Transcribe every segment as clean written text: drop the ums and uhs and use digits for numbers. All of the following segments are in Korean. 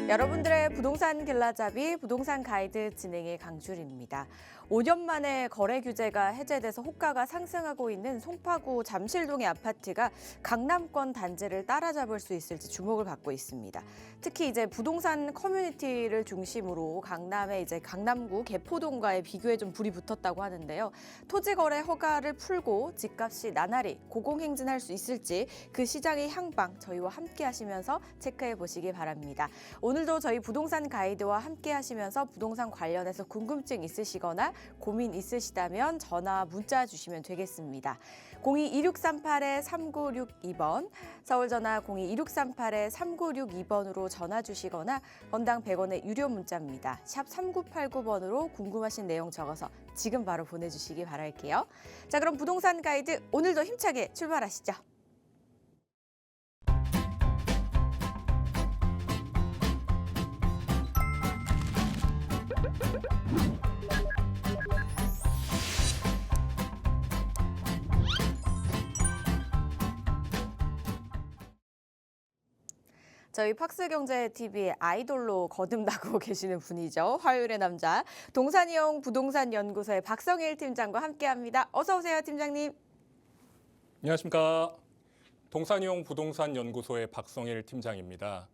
여러분들의 부동산 길라잡이 부동산 가이드 진행의 강주리입니다. 5년 만에 거래 규제가 해제돼서 호가가 상승하고 있는 송파구 잠실동의 아파트가 강남권 단지를 따라잡을 수 있을지 주목을 받고 있습니다. 특히 이제 부동산 커뮤니티를 중심으로 강남의 이제 강남구 개포동과의 비교에 좀 불이 붙었다고 하는데요. 토지 거래 허가를 풀고 집값이 나날이 고공행진할 수 있을지 그 시장의 향방 저희와 함께 하시면서 체크해 보시기 바랍니다. 오늘도 저희 부동산 가이드와 함께 하시면서 부동산 관련해서 궁금증 있으시거나 고민 있으시다면 전화 문자 주시면 되겠습니다. 02-2638-3962번, 서울 전화 02-2638-3962번으로 전화 주시거나 건당 100원의 유료 문자입니다. 샵 3989번으로 궁금하신 내용 적어서 지금 바로 보내주시기 바랄게요. 자, 그럼 부동산 가이드 오늘도 힘차게 출발하시죠. 저희 팍스경제TV의 아이돌로 거듭나고 계시는 분이죠. 화요일의 남자, 동산이용 부동산연구소의 박성일 팀장과 함께합니다. 어서 오세요, 팀장님. 안녕하십니까. 동산이용 부동산연구소의 박성일 팀장입니다.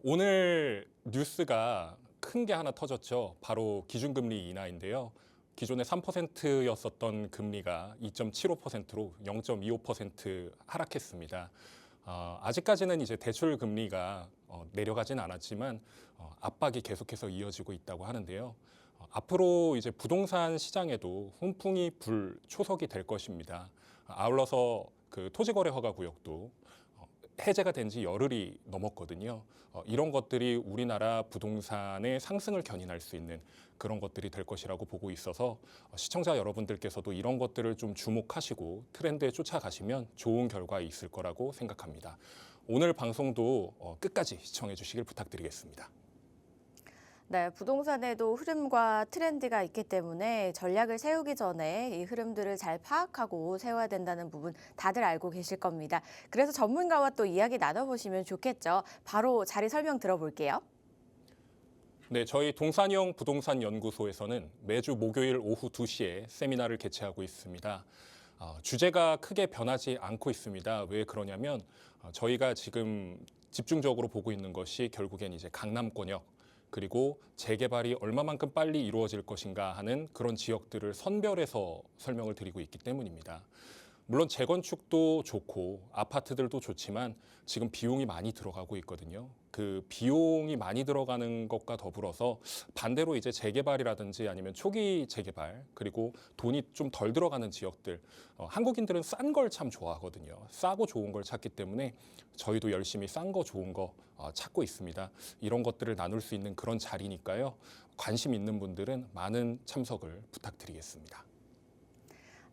오늘 뉴스가 큰 게 하나 터졌죠. 바로 기준금리 인하인데요. 기존에 3%였었던 금리가 2.75%로 0.25% 하락했습니다. 아직까지는 이제 대출 금리가 내려가진 않았지만 압박이 계속해서 이어지고 있다고 하는데요. 앞으로 이제 부동산 시장에도 훈풍이 불 초석이 될 것입니다. 아울러서 그 토지거래 허가 구역도 해제가 된 지 열흘이 넘었거든요. 이런 것들이 우리나라 부동산의 상승을 견인할 수 있는 그런 것들이 될 것이라고 보고 있어서 시청자 여러분들께서도 이런 것들을 좀 주목하시고 트렌드에 쫓아가시면 좋은 결과 있을 거라고 생각합니다. 오늘 방송도 끝까지 시청해 주시길 부탁드리겠습니다. 네, 부동산에도 흐름과 트렌드가 있기 때문에 전략을 세우기 전에 이 흐름들을 잘 파악하고 세워야 된다는 부분 다들 알고 계실 겁니다. 그래서 전문가와 또 이야기 나눠보시면 좋겠죠. 바로 자리 설명 들어볼게요. 네, 저희 동산이용 부동산연구소에서는 매주 목요일 오후 2시에 세미나를 개최하고 있습니다. 주제가 크게 변하지 않고 있습니다. 왜 그러냐면 저희가 지금 집중적으로 보고 있는 것이 결국엔 이제 강남권역 그리고 재개발이 얼마만큼 빨리 이루어질 것인가 하는 그런 지역들을 선별해서 설명을 드리고 있기 때문입니다. 물론 재건축도 좋고 아파트들도 좋지만 지금 비용이 많이 들어가고 있거든요. 그 비용이 많이 들어가는 것과 더불어서 반대로 이제 재개발이라든지 아니면 초기 재개발 그리고 돈이 좀 덜 들어가는 지역들 한국인들은 싼 걸 참 좋아하거든요. 싸고 좋은 걸 찾기 때문에 저희도 열심히 싼 거 좋은 거 찾고 있습니다. 이런 것들을 나눌 수 있는 그런 자리니까요. 관심 있는 분들은 많은 참석을 부탁드리겠습니다.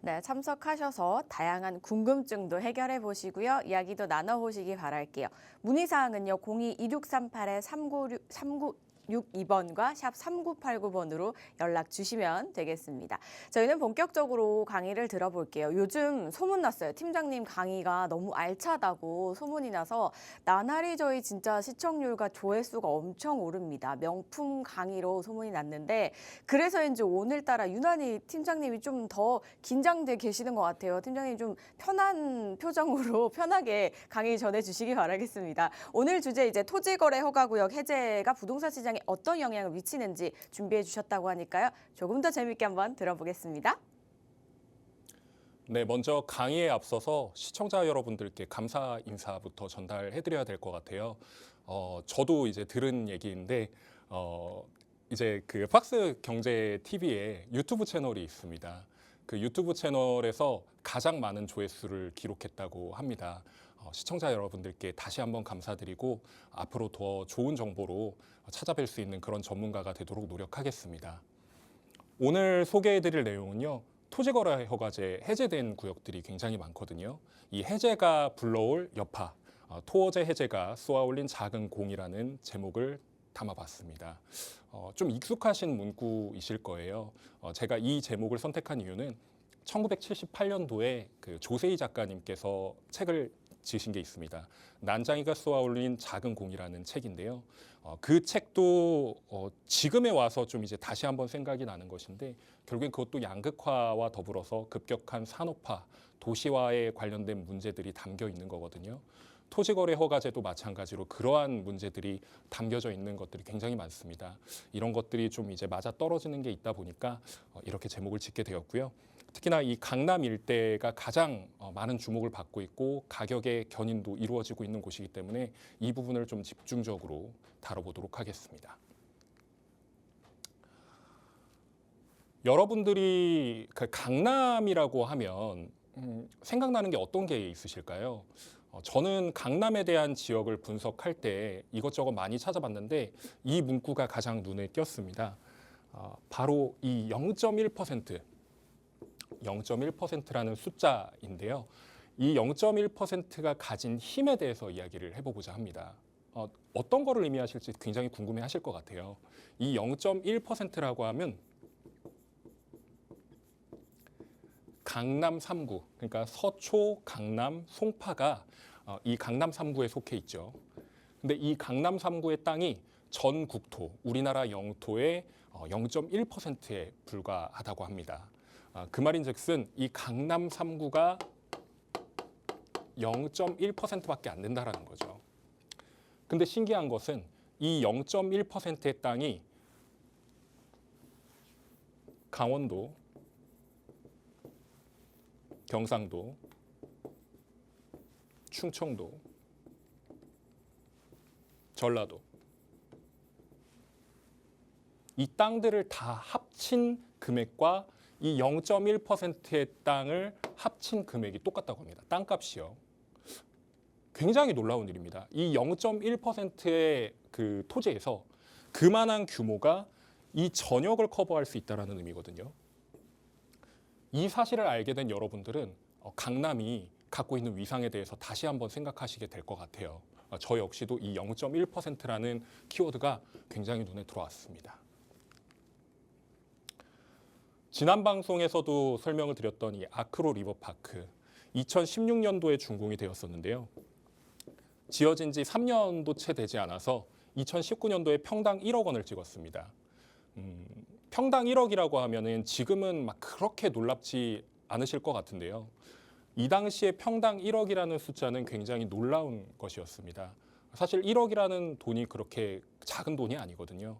네, 참석하셔서 다양한 궁금증도 해결해 보시고요. 이야기도 나눠보시기 바랄게요. 문의사항은요. 02-2638-3962번과 샵 3989번으로 연락 주시면 되겠습니다. 저희는 본격적으로 강의를 들어볼게요. 요즘 소문났어요. 팀장님 강의가 너무 알차다고 소문이 나서 나날이 저희 진짜 시청률과 조회수가 엄청 오릅니다. 명품 강의로 소문이 났는데 그래서인지 오늘따라 유난히 팀장님이 좀 더 긴장돼 계시는 것 같아요. 팀장님 좀 편한 표정으로 편하게 강의 전해주시기 바라겠습니다. 오늘 주제 이제 토지거래 허가구역 해제가 부동산 시장에 어떤 영향을 미치는지 준비해 주셨다고 하니까요. 조금 더 재밌게 한번 들어보겠습니다. 네, 먼저 강의에 앞서서 시청자 여러분들께 감사 인사부터 전달해드려야 될 것 같아요. 저도 이제 들은 얘기인데 이제 그 팍스 경제 TV에 유튜브 채널이 있습니다. 그 유튜브 채널에서 가장 많은 조회수를 기록했다고 합니다. 시청자 여러분들께 다시 한번 감사드리고 앞으로 더 좋은 정보로 찾아뵐 수 있는 그런 전문가가 되도록 노력하겠습니다. 오늘 소개해드릴 내용은요. 토지거래 허가제 해제된 구역들이 굉장히 많거든요. 이 해제가 불러올 여파, 토어제 해제가 쏘아올린 작은 공이라는 제목을 담아봤습니다. 좀 익숙하신 문구이실 거예요. 제가 이 제목을 선택한 이유는 1978년도에 그 조세희 작가님께서 책을 지으신 게 있습니다. 난장이가 쏘아 올린 작은 공이라는 책인데요. 그 책도 지금에 와서 좀 이제 다시 한번 생각이 나는 것인데 결국엔 그것도 양극화와 더불어서 급격한 산업화, 도시화에 관련된 문제들이 담겨 있는 거거든요. 토지거래 허가제도 마찬가지로 그러한 문제들이 담겨져 있는 것들이 굉장히 많습니다. 이런 것들이 좀 이제 맞아 떨어지는 게 있다 보니까 이렇게 제목을 짓게 되었고요. 특히나 이 강남 일대가 가장 많은 주목을 받고 있고 가격의 견인도 이루어지고 있는 곳이기 때문에 이 부분을 좀 집중적으로 다뤄보도록 하겠습니다. 여러분들이 그 강남이라고 하면 생각나는 게 어떤 게 있으실까요? 저는 강남에 대한 지역을 분석할 때 이것저것 많이 찾아봤는데 이 문구가 가장 눈에 띄었습니다. 바로 이 0.1%라는 숫자인데요. 이 0.1%가 가진 힘에 대해서 이야기를 해보고자 합니다. 어떤 거를 의미하실지 굉장히 궁금해하실 것 같아요. 이 0.1%라고 하면 강남 3구, 그러니까 서초, 강남, 송파가 이 강남 3구에 속해 있죠. 근데 이 강남 3구의 땅이 전 국토, 우리나라 영토의 0.1%에 불과하다고 합니다. 그 말인즉슨 이 강남 3구가 0.1%밖에 안 된다라는 거죠. 근데 신기한 것은 이 0.1%의 땅이 강원도, 경상도, 충청도, 전라도 이 땅들을 다 합친 금액과 이 0.1%의 땅을 합친 금액이 똑같다고 합니다. 땅값이요. 굉장히 놀라운 일입니다. 이 0.1%의 그 토지에서 그만한 규모가 이 전역을 커버할 수 있다는 의미거든요. 이 사실을 알게 된 여러분들은 강남이 갖고 있는 위상에 대해서 다시 한번 생각하시게 될 것 같아요. 저 역시도 이 0.1%라는 키워드가 굉장히 눈에 들어왔습니다. 지난 방송에서도 설명을 드렸던 이 아크로 리버파크 2016년도에 준공이 되었었는데요. 지어진 지 3년도 채 되지 않아서 2019년도에 평당 1억 원을 찍었습니다. 평당 1억이라고 하면은 지금은 막 그렇게 놀랍지 않으실 것 같은데요. 이 당시에 평당 1억이라는 숫자는 굉장히 놀라운 것이었습니다. 사실 1억이라는 돈이 그렇게 작은 돈이 아니거든요.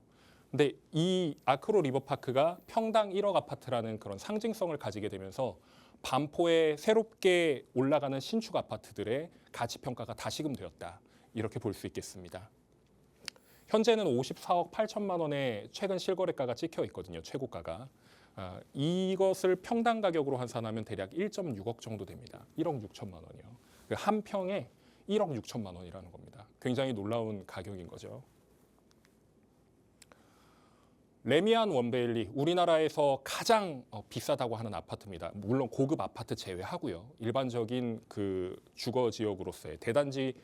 근데 이 아크로 리버파크가 평당 1억 아파트라는 그런 상징성을 가지게 되면서 반포에 새롭게 올라가는 신축 아파트들의 가치 평가가 다시금 되었다. 이렇게 볼 수 있겠습니다. 현재는 54억 8천만 원의 최근 실거래가가 찍혀 있거든요. 최고가가. 이것을 평당 가격으로 환산하면 대략 1.6억 정도 됩니다. 1억 6천만 원이요. 한 평에 1억 6천만 원이라는 겁니다. 굉장히 놀라운 가격인 거죠. 레미안 원베일리, 우리나라에서 가장 비싸다고 하는 아파트입니다. 물론 고급 아파트 제외하고요. 일반적인 그 주거 지역으로서의 대단지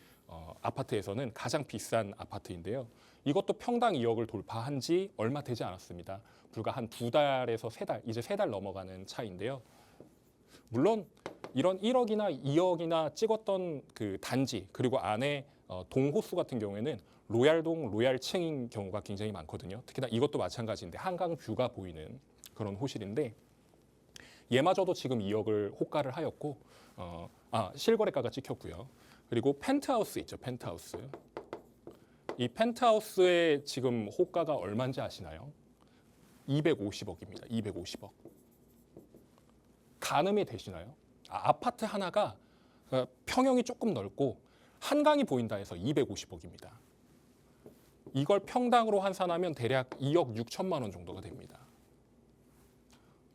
아파트에서는 가장 비싼 아파트인데요. 이것도 평당 2억을 돌파한 지 얼마 되지 않았습니다. 불과 한 2달에서 3달, 이제 3달 넘어가는 차이인데요. 물론 이런 1억이나 2억이나 찍었던 그 단지 그리고 안에 동호수 같은 경우에는 로얄동, 로얄층인 경우가 굉장히 많거든요. 특히나 이것도 마찬가지인데 한강 뷰가 보이는 그런 호실인데 얘마저도 지금 2억을 호가를 하였고 실거래가가 찍혔고요. 그리고 펜트하우스 있죠, 펜트하우스. 이 펜트하우스의 지금 호가가 얼마인지 아시나요? 250억입니다. 250억. 가늠이 되시나요? 아파트 하나가 평형이 조금 넓고 한강이 보인다 해서 250억입니다. 이걸 평당으로 환산하면 대략 2억 6천만 원 정도가 됩니다.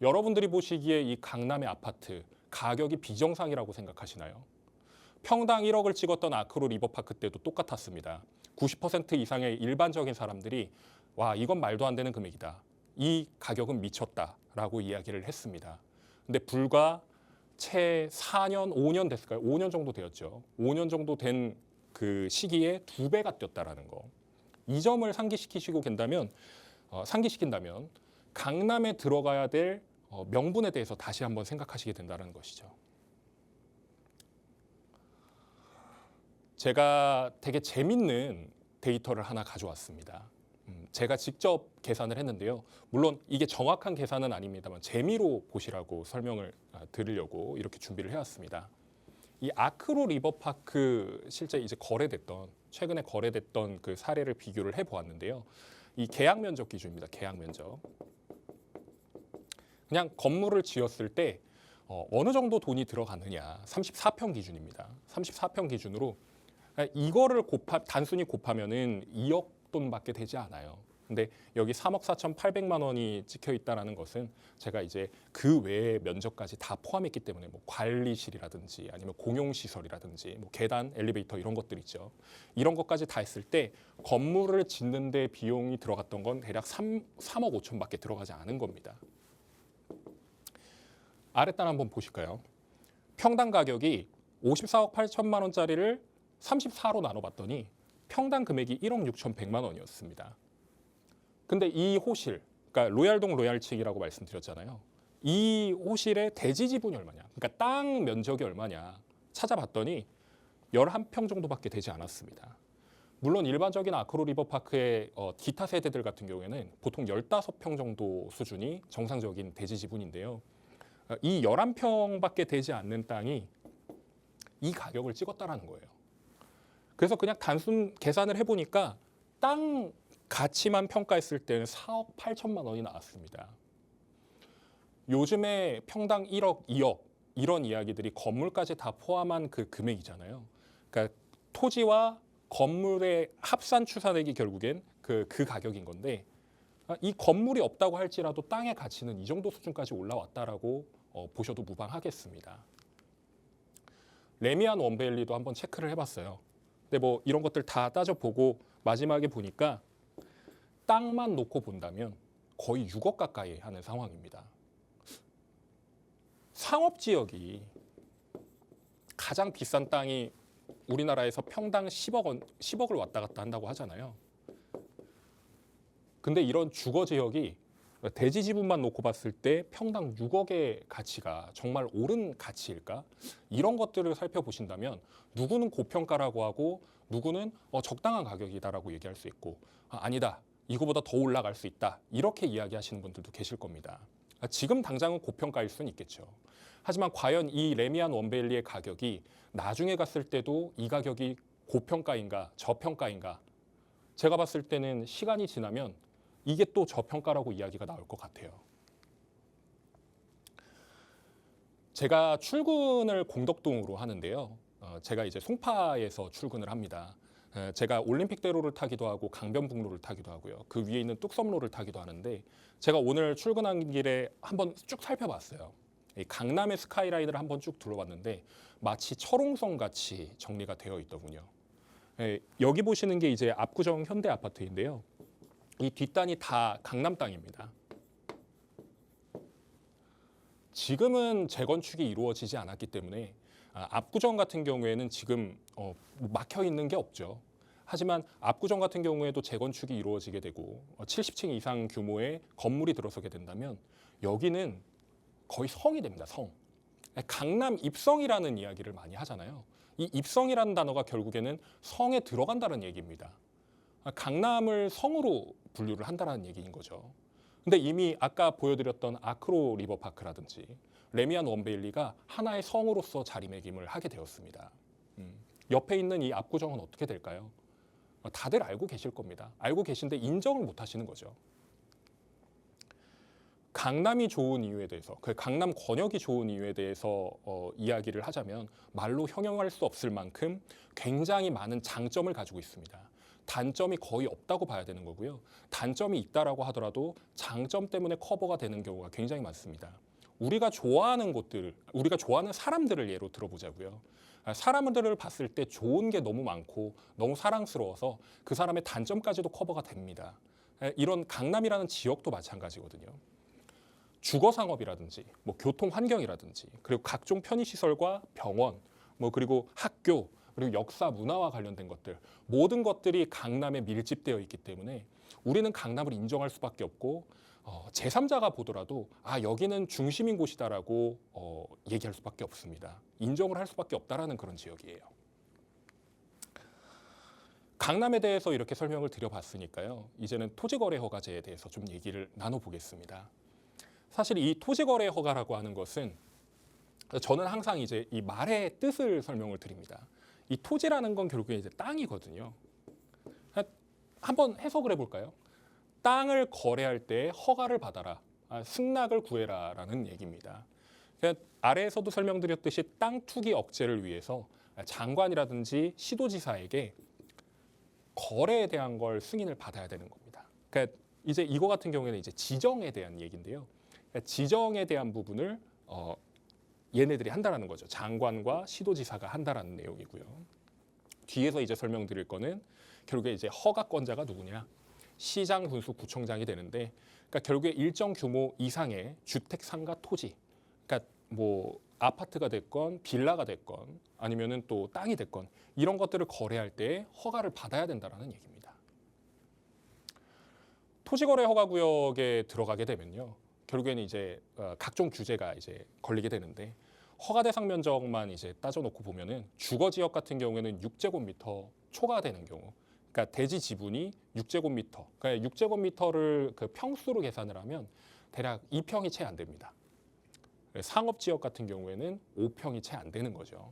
여러분들이 보시기에 이 강남의 아파트 가격이 비정상이라고 생각하시나요? 평당 1억을 찍었던 아크로 리버파크 때도 똑같았습니다. 90% 이상의 일반적인 사람들이 와, 이건 말도 안 되는 금액이다. 이 가격은 미쳤다라고 이야기를 했습니다. 근데 불과 채 4년, 5년 됐을까요? 5년 정도 되었죠. 5년 정도 된 그 시기에 2배가 뛰었다라는 거. 이 점을 상기시킨다면 강남에 들어가야 될 명분에 대해서 다시 한번 생각하시게 된다는 것이죠. 제가 되게 재밌는 데이터를 하나 가져왔습니다. 제가 직접 계산을 했는데요. 물론 이게 정확한 계산은 아닙니다만 재미로 보시라고 설명을 드리려고 이렇게 준비를 해왔습니다. 이 아크로 리버파크 실제 이제 최근에 거래됐던 그 사례를 비교를 해보았는데요. 이 계약 면적 기준입니다. 계약 면적. 그냥 건물을 지었을 때 어느 정도 돈이 들어가느냐 34평 기준입니다. 34평 기준으로 이거를 단순히 곱하면은 2억 돈밖에 되지 않아요. 근데 여기 3억 4,800만 원이 찍혀 있다는 것은 제가 이제 그 외의 면적까지 다 포함했기 때문에 뭐 관리실이라든지 아니면 공용시설이라든지 뭐 계단, 엘리베이터 이런 것들 있죠. 이런 것까지 다 했을 때 건물을 짓는 데 비용이 들어갔던 건 대략 3억 5천밖에 들어가지 않은 겁니다. 아랫단 한번 보실까요? 평당 가격이 54억 8천만 원짜리를 34로 나눠봤더니 평당 금액이 1억 6,100만 원이었습니다. 근데 이 호실, 그러니까 로얄동 로얄층이라고 말씀드렸잖아요. 이 호실의 대지 지분이 얼마냐, 그러니까 땅 면적이 얼마냐 찾아봤더니 11평 정도밖에 되지 않았습니다. 물론 일반적인 아크로 리버파크의 기타 세대들 같은 경우에는 보통 15평 정도 수준이 정상적인 대지 지분인데요. 이 11평밖에 되지 않는 땅이 이 가격을 찍었다라는 거예요. 그래서 그냥 단순 계산을 해보니까 땅 가치만 평가했을 때는 4억 8천만 원이 나왔습니다. 요즘에 평당 1억, 2억 이런 이야기들이 건물까지 다 포함한 그 금액이잖아요. 그러니까 토지와 건물의 합산 추산액이 결국엔 그 가격인 건데 이 건물이 없다고 할지라도 땅의 가치는 이 정도 수준까지 올라왔다라고 보셔도 무방하겠습니다. 레미안 원베일리도 한번 체크를 해봤어요. 근데 뭐 이런 것들 다 따져보고 마지막에 보니까 땅만 놓고 본다면 거의 6억 가까이 하는 상황입니다. 상업지역이 가장 비싼 땅이 우리나라에서 평당 10억을 왔다 갔다 한다고 하잖아요. 근데 이런 주거지역이 대지 지분만 놓고 봤을 때 평당 6억의 가치가 정말 옳은 가치일까? 이런 것들을 살펴보신다면 누구는 고평가라고 하고 누구는 적당한 가격이다라고 얘기할 수 있고 아니다, 이거보다 더 올라갈 수 있다, 이렇게 이야기하시는 분들도 계실 겁니다. 지금 당장은 고평가일 수는 있겠죠. 하지만 과연 이 레미안 원베일리의 가격이 나중에 갔을 때도 이 가격이 고평가인가 저평가인가? 제가 봤을 때는 시간이 지나면 이게 또 저평가라고 이야기가 나올 것 같아요. 제가 출근을 공덕동으로 하는데요. 제가 이제 송파에서 출근을 합니다. 제가 올림픽대로를 타기도 하고 강변북로를 타기도 하고요. 그 위에 있는 뚝섬로를 타기도 하는데 제가 오늘 출근한 길에 한번 쭉 살펴봤어요. 이 강남의 스카이라인을 한번 쭉 둘러봤는데 마치 철옹성 같이 정리가 되어 있더군요. 여기 보시는 게 이제 압구정 현대 아파트인데요. 이 뒷단이 다 강남 땅입니다. 지금은 재건축이 이루어지지 않았기 때문에 압구정 같은 경우에는 지금 막혀 있는 게 없죠. 하지만 압구정 같은 경우에도 재건축이 이루어지게 되고 70층 이상 규모의 건물이 들어서게 된다면 여기는 거의 성이 됩니다. 성. 강남 입성이라는 이야기를 많이 하잖아요. 이 입성이라는 단어가 결국에는 성에 들어간다는 얘기입니다. 강남을 성으로 분류를 한다는 얘기인 거죠. 근데 이미 아까 보여드렸던 아크로 리버파크라든지 레미안 원베일리가 하나의 성으로서 자리매김을 하게 되었습니다. 옆에 있는 이 압구정은 어떻게 될까요? 다들 알고 계실 겁니다. 알고 계신데 인정을 못 하시는 거죠. 강남이 좋은 이유에 대해서, 그 강남 권역이 좋은 이유에 대해서 이야기를 하자면 말로 형용할 수 없을 만큼 굉장히 많은 장점을 가지고 있습니다. 단점이 거의 없다고 봐야 되는 거고요. 단점이 있다라고 하더라도 장점 때문에 커버가 되는 경우가 굉장히 많습니다. 우리가 좋아하는 곳들, 우리가 좋아하는 사람들을 예로 들어보자고요. 사람들을 봤을 때 좋은 게 너무 많고 너무 사랑스러워서 그 사람의 단점까지도 커버가 됩니다. 이런 강남이라는 지역도 마찬가지거든요. 주거 상업이라든지 뭐 교통 환경이라든지 그리고 각종 편의시설과 병원 그리고 학교 그리고 역사 문화와 관련된 것들 모든 것들이 강남에 밀집되어 있기 때문에 우리는 강남을 인정할 수밖에 없고 제3자가 보더라도 여기는 중심인 곳이다라고 얘기할 수밖에 없습니다. 인정을 할 수밖에 없다라는 그런 지역이에요. 강남에 대해서 이렇게 설명을 드려봤으니까요. 이제는 토지거래 허가제에 대해서 좀 얘기를 나눠보겠습니다. 사실 이 토지거래 허가라고 하는 것은 저는 항상 이제 이 말의 뜻을 설명을 드립니다. 이 토지라는 건 결국에 이제 땅이거든요. 한번 해석을 해볼까요? 땅을 거래할 때 허가를 받아라, 승낙을 구해라라는 얘기입니다. 아래에서도 설명드렸듯이 땅 투기 억제를 위해서 장관이라든지 시도지사에게 거래에 대한 걸 승인을 받아야 되는 겁니다. 그러니까 이제 이거 같은 경우에는 이제 지정에 대한 얘기인데요. 그러니까 지정에 대한 부분을 얘네들이 한다라는 거죠. 장관과 시도지사가 한다라는 내용이고요. 뒤에서 이제 설명드릴 거는 결국에 이제 허가권자가 누구냐? 시장, 군수, 구청장이 되는데, 그러니까 결국에 일정 규모 이상의 주택 상가 토지, 그러니까 뭐 아파트가 됐건 빌라가 됐건 아니면은 또 땅이 됐건 이런 것들을 거래할 때 허가를 받아야 된다라는 얘기입니다. 토지거래 허가구역에 들어가게 되면요, 결국에는 이제 각종 규제가 이제 걸리게 되는데, 허가 대상 면적만 이제 따져놓고 보면은 주거 지역 같은 경우에는 6제곱미터 초과되는 경우, 그러니까 대지 지분이 6제곱미터, 그러니까 6제곱미터를 그 평수로 계산을 하면 대략 2평이 채 안 됩니다. 상업 지역 같은 경우에는 5평이 채 안 되는 거죠.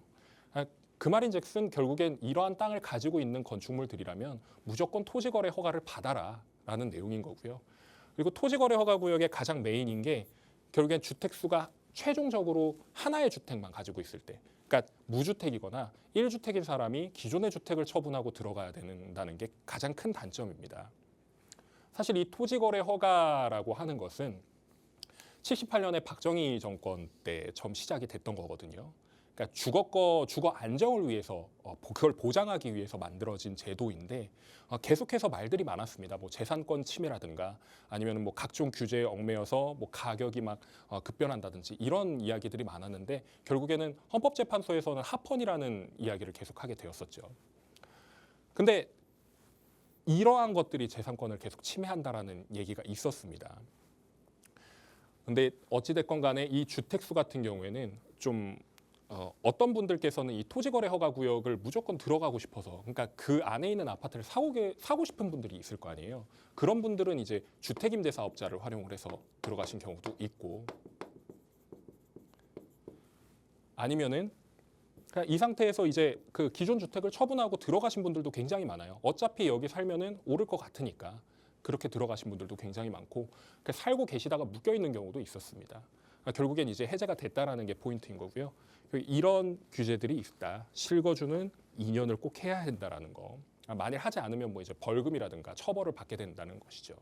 그 말인즉슨 결국엔 이러한 땅을 가지고 있는 건축물들이라면 무조건 토지거래 허가를 받아라라는 내용인 거고요. 그리고 토지거래 허가구역의 가장 메인인 게 결국엔 주택 수가 최종적으로 하나의 주택만 가지고 있을 때, 그러니까 무주택이거나 1주택인 사람이 기존의 주택을 처분하고 들어가야 된다는 게 가장 큰 단점입니다. 사실 이 토지거래 허가라고 하는 것은 78년에 박정희 정권 때 처음 시작이 됐던 거거든요. 그러니까 주거 안정을 위해서 그걸 보장하기 위해서 만들어진 제도인데, 계속해서 말들이 많았습니다. 뭐 재산권 침해라든가 아니면 뭐 각종 규제에 얽매여서 뭐 가격이 막 급변한다든지 이런 이야기들이 많았는데, 결국에는 헌법재판소에서는 합헌이라는 이야기를 계속하게 되었었죠. 근데 이러한 것들이 재산권을 계속 침해한다라는 얘기가 있었습니다. 근데 어찌됐건 간에 이 주택수 같은 경우에는 좀 어떤 분들께서는 이 토지거래 허가구역을 무조건 들어가고 싶어서, 그러니까 그 안에 있는 아파트를 사고 싶은 분들이 있을 거 아니에요. 그런 분들은 이제 주택임대사업자를 활용을 해서 들어가신 경우도 있고, 아니면은 그냥 이 상태에서 이제 그 기존 주택을 처분하고 들어가신 분들도 굉장히 많아요. 어차피 여기 살면은 오를 것 같으니까 그렇게 들어가신 분들도 굉장히 많고, 살고 계시다가 묶여 있는 경우도 있었습니다. 결국엔 이제 해제가 됐다라는 게 포인트인 거고요. 이런 규제들이 있다. 실거주는 2년을 꼭 해야 된다라는 거. 만일 하지 않으면 뭐 이제 벌금이라든가 처벌을 받게 된다는 것이죠.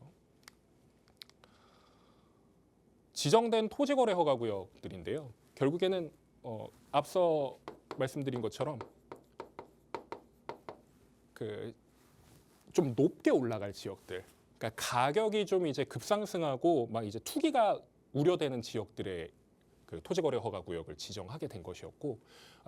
지정된 토지거래 허가구역들인데요. 결국에는 앞서 말씀드린 것처럼 그 좀 높게 올라갈 지역들, 그러니까 가격이 좀 이제 급상승하고 막 이제 투기가 우려되는 지역들의 그 토지거래 허가구역을 지정하게 된 것이었고,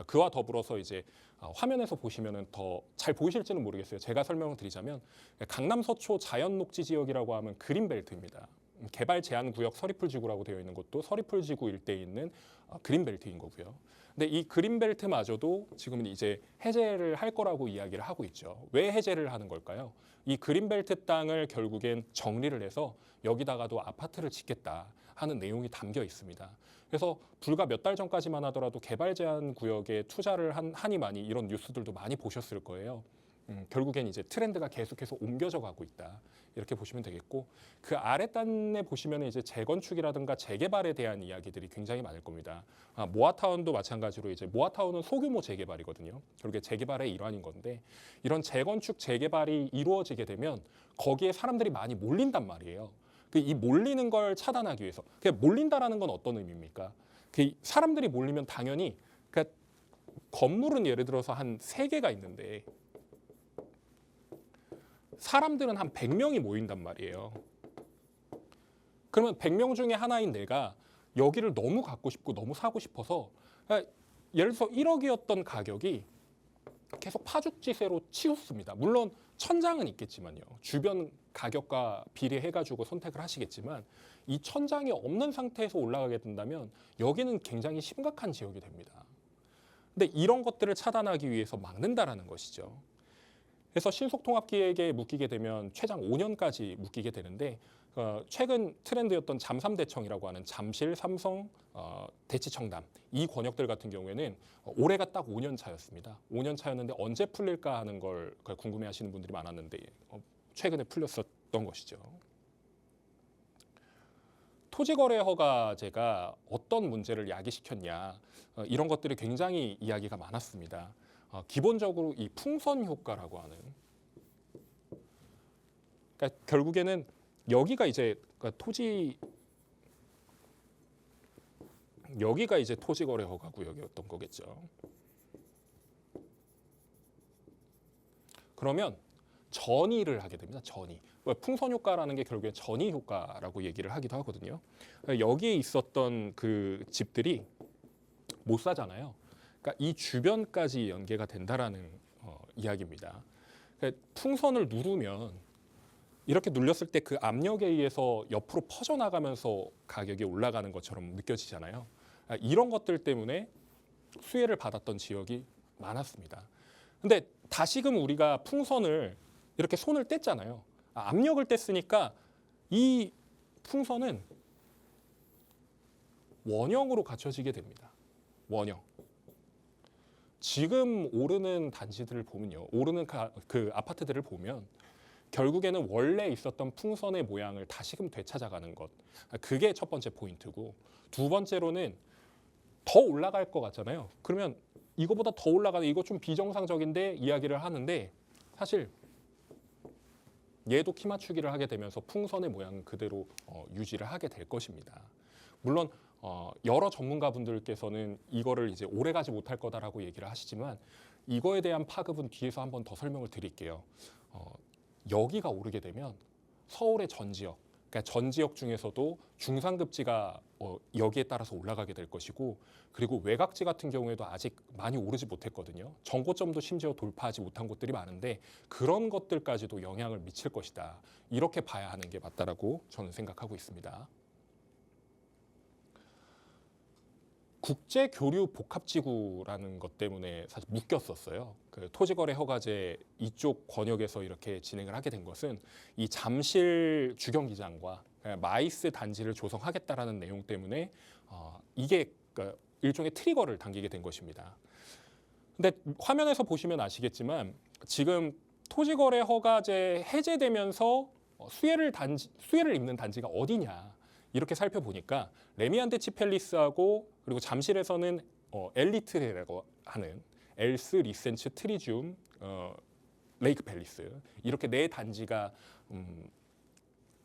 그와 더불어서 이제 화면에서 보시면은 더 잘 보이실지는 모르겠어요. 제가 설명을 드리자면 강남 서초 자연녹지 지역이라고 하면 그린벨트입니다. 개발 제한 구역 서리풀지구라고 되어 있는 곳도 서리풀지구 일대에 있는 그린벨트인 거고요. 근데 이 그린벨트마저도 지금은 이제 해제를 할 거라고 이야기를 하고 있죠. 왜 해제를 하는 걸까요? 이 그린벨트 땅을 결국엔 정리를 해서 여기다가도 아파트를 짓겠다 하는 내용이 담겨 있습니다. 그래서 불과 몇 달 전까지만 하더라도 개발 제한 구역에 투자를 하니 많이 이런 뉴스들도 많이 보셨을 거예요. 결국엔 이제 트렌드가 계속해서 옮겨져 가고 있다. 이렇게 보시면 되겠고, 그 아랫단에 보시면 이제 재건축이라든가 재개발에 대한 이야기들이 굉장히 많을 겁니다. 모아타운도 마찬가지로 이제 모아타운은 소규모 재개발이거든요. 결국에 재개발의 일환인 건데, 이런 재건축 재개발이 이루어지게 되면 거기에 사람들이 많이 몰린단 말이에요. 이 몰리는 걸 차단하기 위해서, 몰린다라는 건 어떤 의미입니까? 사람들이 몰리면 당연히, 그러니까 건물은 예를 들어서 한 3개가 있는데 사람들은 한 100명이 모인단 말이에요. 그러면 100명 중에 하나인 내가 여기를 너무 갖고 싶고 너무 사고 싶어서, 그러니까 예를 들어서 1억이었던 가격이 계속 파죽지세로 치솟습니다. 물론 천장은 있겠지만요. 주변 가격과 비례해가지고 선택을 하시겠지만, 이 천장이 없는 상태에서 올라가게 된다면 여기는 굉장히 심각한 지역이 됩니다. 근데 이런 것들을 차단하기 위해서 막는다라는 것이죠. 그래서 신속통합기획에 묶이게 되면 최장 5년까지 묶이게 되는데 최근 트렌드였던 잠삼대청이라고 하는 잠실, 삼성, 대치청담 이 권역들 같은 경우에는 올해가 딱 5년 차였습니다. 5년 차였는데 언제 풀릴까 하는 걸 궁금해하시는 분들이 많았는데 최근에 풀렸었던 것이죠. 토지거래 허가제가 어떤 문제를 야기시켰냐 이런 것들이 굉장히 이야기가 많았습니다. 기본적으로 이 풍선 효과라고 하는 그러니까 결국에는 여기가 이제 여기가 이제 토지거래 허가 구역이었던 거겠죠. 그러면 전이를 하게 됩니다. 전이. 풍선 효과라는 게 결국에 전이 효과라고 얘기를 하기도 하거든요. 여기에 있었던 그 집들이 못 사잖아요. 그러니까 이 주변까지 연계가 된다라는 이야기입니다. 그러니까 풍선을 누르면 이렇게 눌렸을 때 그 압력에 의해서 옆으로 퍼져나가면서 가격이 올라가는 것처럼 느껴지잖아요. 이런 것들 때문에 수혜를 받았던 지역이 많았습니다. 근데 다시금 우리가 풍선을 이렇게 손을 뗐잖아요. 압력을 뗐으니까 이 풍선은 원형으로 갖춰지게 됩니다. 원형. 지금 오르는 단지들을 보면요. 오르는 그 아파트들을 보면 결국에는 원래 있었던 풍선의 모양을 다시금 되찾아가는 것. 그게 첫 번째 포인트고 두 번째로는 더 올라갈 것 같잖아요. 그러면 이거보다 더 올라가는 이거 좀 비정상적인데 이야기를 하는데 사실 얘도 키 맞추기를 하게 되면서 풍선의 모양 그대로 유지를 하게 될 것입니다. 물론 여러 전문가분들께서는 이거를 이제 오래 가지 못할 거다라고 얘기를 하시지만 이거에 대한 파급은 뒤에서 한번 더 설명을 드릴게요. 여기가 오르게 되면 서울의 전 지역, 그러니까 전 지역 중에서도 중상급지가 여기에 따라서 올라가게 될 것이고 그리고 외곽지 같은 경우에도 아직 많이 오르지 못했거든요. 정고점도 심지어 돌파하지 못한 곳들이 많은데 그런 것들까지도 영향을 미칠 것이다. 이렇게 봐야 하는 게 맞다라고 저는 생각하고 있습니다. 국제교류 복합지구라는 것 때문에 사실 묶였었어요. 그 토지거래 허가제 이쪽 권역에서 이렇게 진행을 하게 된 것은 이 잠실 주경기장과 마이스 단지를 조성하겠다라는 내용 때문에 이게 일종의 트리거를 당기게 된 것입니다. 근데 화면에서 보시면 아시겠지만 지금 토지거래 허가제 해제되면서 수혜를 입는 단지가 어디냐 이렇게 살펴보니까 레미안데치 팰리스하고 그리고 잠실에서는 엘리트라고 하는 엘스, 리센츠, 트리듐, 레이크 팰리스 이렇게 네 단지가